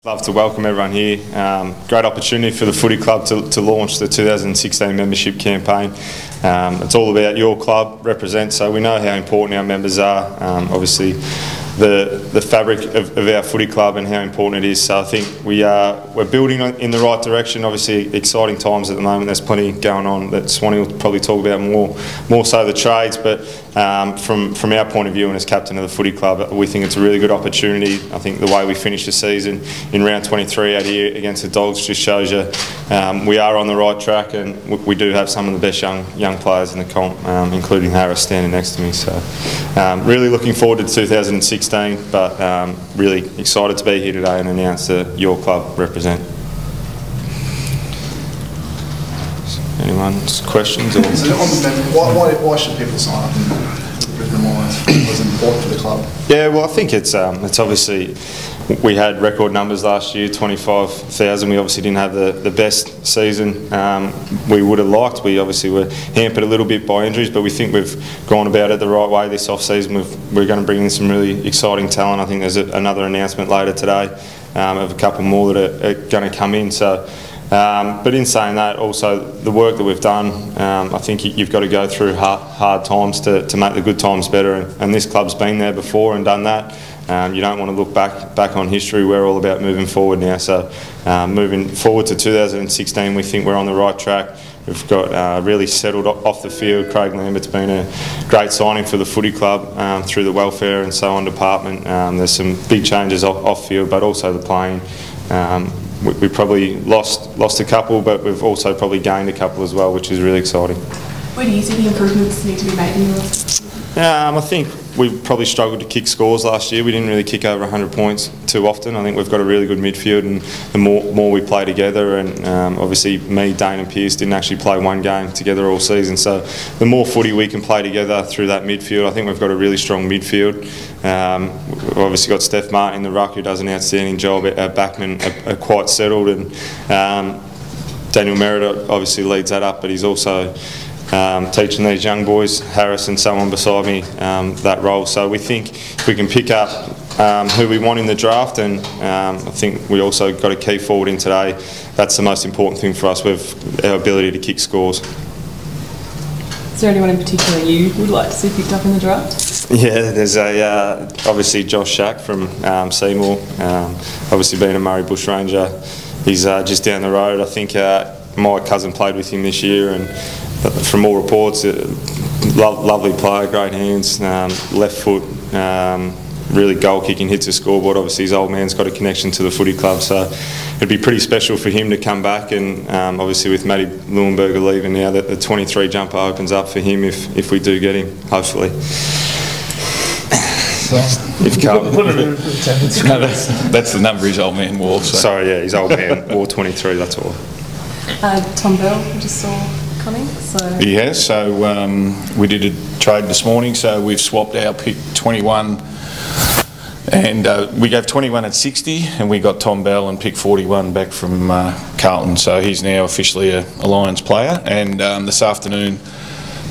Love to welcome everyone here. Great opportunity for the footy club to launch the 2016 membership campaign. It's all about your club represent, so we know how important our members are. Obviously, the fabric of our footy club and how important it is. So I think we're building in the right direction. Obviously, exciting times at the moment. There's plenty going on that Swanee will probably talk about more so the trades. But from our point of view and as captain of the footy club, we think it's a really good opportunity. I think the way we finished the season in round 23 out here against the Dogs just shows you we are on the right track, and we do have some of the best young players in the comp, including Harris standing next to me. So really looking forward to 2016. But really excited to be here today and announce that your club represent. Anyone's questions? Or? So why should people sign up in Brisbane Lions? Was it important for the club? Yeah, well, I think it's obviously, we had record numbers last year, 25,000. We obviously didn't have the best season we would have liked. We obviously were hampered a little bit by injuries, but we think we've gone about it the right way this off-season. We're going to bring in some really exciting talent. I think there's another announcement later today of a couple more that are going to come in. So, but in saying that, also the work that we've done, I think you've got to go through hard times to make the good times better, and this club's been there before and done that. You don't want to look back on history. We're all about moving forward now. So moving forward to 2016, we think we're on the right track. We've got really settled off the field. Craig Lambert's been a great signing for the footy club through the welfare and so on department. There's some big changes off field, but also the playing. We probably lost a couple, but we've also probably gained a couple as well, which is really exciting. Where do you see the improvements need to be made in your? I think we probably struggled to kick scores last year. We didn't really kick over 100 points too often. I think we've got a really good midfield, and the more we play together, and obviously me, Dane and Pearce didn't actually play one game together all season, so the more footy we can play together through that midfield, I think we've got a really strong midfield. We've obviously got Steph Martin in the ruck, who does an outstanding job. Our backmen are quite settled, and Daniel Merida obviously leads that up, but he's also teaching these young boys, Harris and someone beside me, that role. So we think if we can pick up who we want in the draft, and I think we also got a key forward in today. That's the most important thing for us, with our ability to kick scores. Is there anyone in particular you would like to see picked up in the draft? Yeah, there's obviously Josh Shack from Seymour, obviously being a Murray Bushranger. He's just down the road. I think my cousin played with him this year, and from all reports, lovely player, great hands, left foot, really goal kicking, hits the scoreboard. Obviously his old man's got a connection to the footy club, so it'd be pretty special for him to come back, and obviously with Matty Leuenberger leaving now, that the 23 jumper opens up for him if we do get him, hopefully. If no, that's the number his old man wore. So. Sorry, yeah, his old man wore 23, that's all. Tom Bell, we just saw coming. So. Yeah, so we did a trade this morning, so we've swapped our pick 21, and we gave 21 at 60, and we got Tom Bell and pick 41 back from Carlton, so he's now officially a Lions player. And this afternoon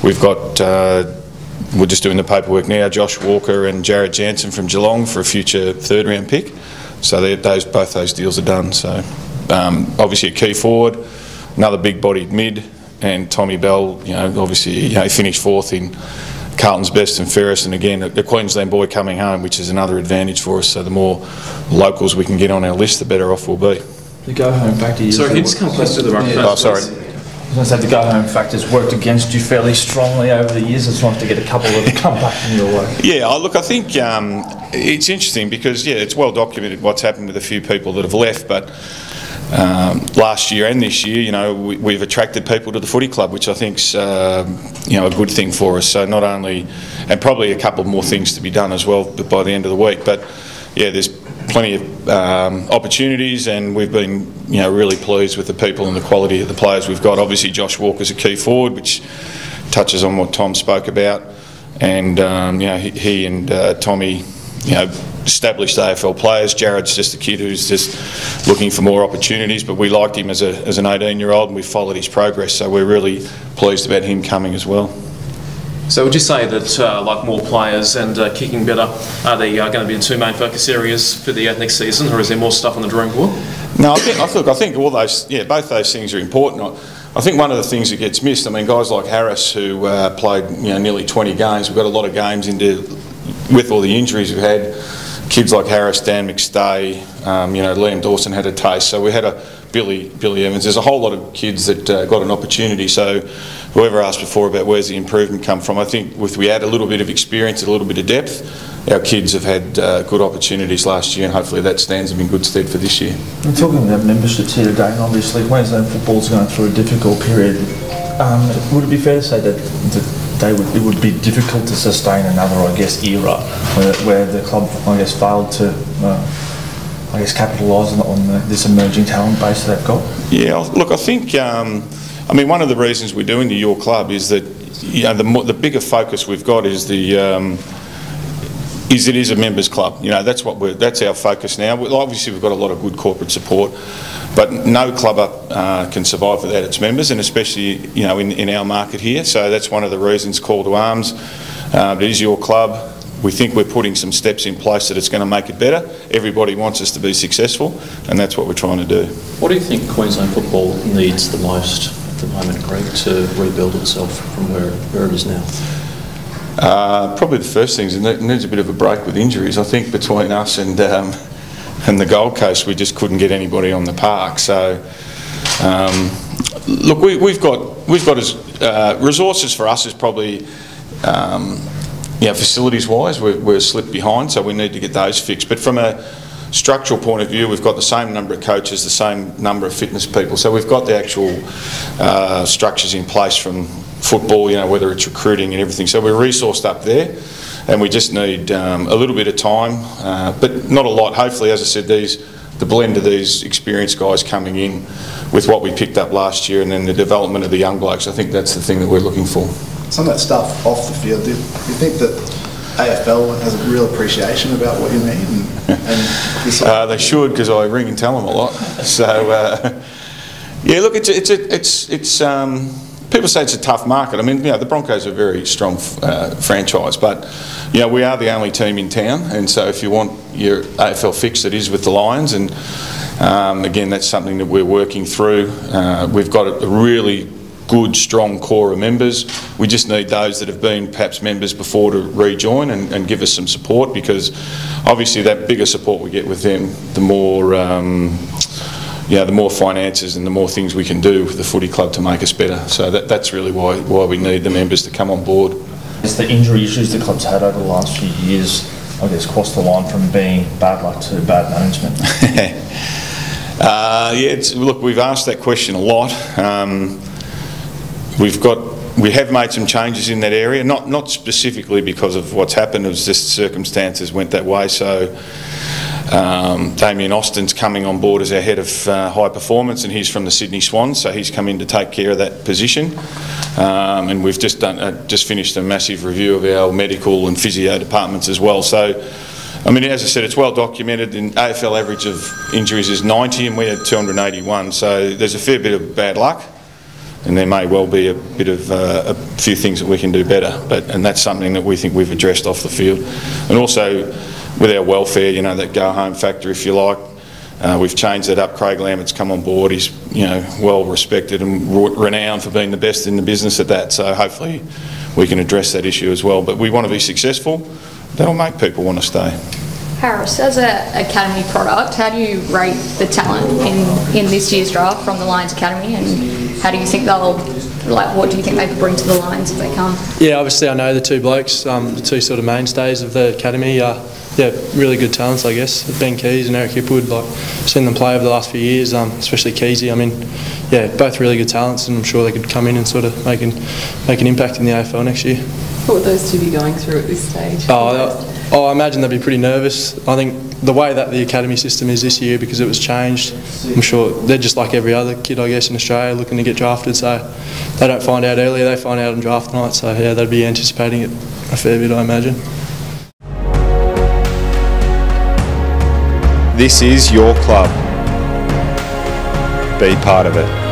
we've got, we're just doing the paperwork now, Josh Walker and Jared Jansen from Geelong for a future third round pick. So both those deals are done. So obviously a key forward, another big bodied mid, and Tommy Bell, obviously he finished fourth in Carlton's best and fairest, and again the Queensland boy coming home, which is another advantage for us. So the more locals we can get on our list, the better off we'll be. The go home factor. Sorry, can you just come close to the microphone? Oh, sorry. I was going to say the go home factor's worked against you fairly strongly over the years. I just wanted to get a couple of them come back in your way. Yeah, look, I think it's interesting because it's well documented what's happened with a few people that have left, but last year and this year, we've attracted people to the footy club, which I think's a good thing for us. So not only, and probably a couple more things to be done as well by the end of the week, but yeah, there's plenty of opportunities, and we've been really pleased with the people and the quality of the players we've got. Obviously Josh Walker's a key forward, which touches on what Tom spoke about, and he and Tommy established AFL players. Jared's just a kid who's just looking for more opportunities, but we liked him as an 18-year-old, and we followed his progress, so we're really pleased about him coming as well. So would you say that like more players and kicking better are going to be the two main focus areas for the next season, or is there more stuff on the drawing board? No, I think all those, both those things are important. I think one of the things that gets missed, I mean, guys like Harris who played nearly 20 games, we've got a lot of games with all the injuries we've had. Kids like Harris, Dan McStay, Liam Dawson had a taste. So we had Billy Evans. There's a whole lot of kids that got an opportunity. So whoever asked before about where's the improvement come from, I think if we add a little bit of experience, a little bit of depth, our kids have had good opportunities last year, and hopefully that stands them in good stead for this year. We're talking about memberships here today, and obviously Queensland football's going through a difficult period. Would it be fair to say that it would be difficult to sustain another, era where the club, failed to, capitalise on this emerging talent base that they've got? Yeah, look, I think, one of the reasons we're doing the Your Club is that, the bigger focus we've got is it is a members club. That's our focus now. Obviously, we've got a lot of good corporate support, but no club up can survive without its members, and especially in our market here. So that's one of the reasons, call to arms. It is Your Club. We think we're putting some steps in place that it's going to make it better. Everybody wants us to be successful, and that's what we're trying to do. What do you think Queensland football needs the most at the moment, Greg, to rebuild itself from where it is now? Probably the first thing is it needs a bit of a break with injuries. I think between us and the Gold Coast, we just couldn't get anybody on the park. So, look, we've got resources for us is probably facilities-wise we're slipped behind, so we need to get those fixed. But from a structural point of view, we've got the same number of coaches, the same number of fitness people. So we've got the actual structures in place from football, whether it's recruiting and everything. So we're resourced up there, and we just need a little bit of time, but not a lot. Hopefully, as I said, the blend of these experienced guys coming in with what we picked up last year, and then the development of the young blokes, I think that's the thing that we're looking for. Some of that stuff off the field, do you think that AFL has a real appreciation about what you need? And they should, because I ring and tell them a lot. So, look, it's people say it's a tough market. I mean, the Broncos are a very strong franchise, but we are the only team in town, and so if you want your AFL fix, it is with the Lions, and again, that's something that we're working through. We've got a really good, strong core of members. We just need those that have been perhaps members before to rejoin and give us some support, because obviously that bigger support we get with them, the more the more finances and the more things we can do with the footy club to make us better. So that's really why we need the members to come on board. It's the injury issues the club's had over the last few years, crossed the line from being bad luck to bad management. Look, we've asked that question a lot. We have made some changes in that area, not specifically because of what's happened. It was just circumstances went that way. So Damien Austin's coming on board as our head of high performance, and he's from the Sydney Swans, so he's come in to take care of that position. And we've just finished a massive review of our medical and physio departments as well. So, as I said, it's well documented. The AFL average of injuries is 90, and we had 281. So there's a fair bit of bad luck, and there may well be a bit of a few things that we can do better. And that's something that we think we've addressed off the field. And also with our welfare, that go-home factor, if you like, we've changed that up. Craig Lambert's come on board. He's well respected and renowned for being the best in the business at that. So hopefully we can address that issue as well. But we want to be successful. That'll make people want to stay. Harris, as an academy product, how do you rate the talent in this year's draft from the Lions Academy, and how do you think what do you think they could bring to the Lions if they come? Yeah, obviously I know the two blokes, the two sort of mainstays of the academy. Really good talents, I guess. Ben Keys and Eric Hipwood, I've seen them play over the last few years, especially Keysy. Both really good talents, and I'm sure they could come in and sort of make an impact in the AFL next year. What would those two be going through at this stage? I imagine they'd be pretty nervous. I think the way that the academy system is this year, because it was changed, I'm sure they're just like every other kid, I guess, in Australia looking to get drafted. So they don't find out earlier, they find out on draft night. So they'd be anticipating it a fair bit, I imagine. This is your club. Be part of it.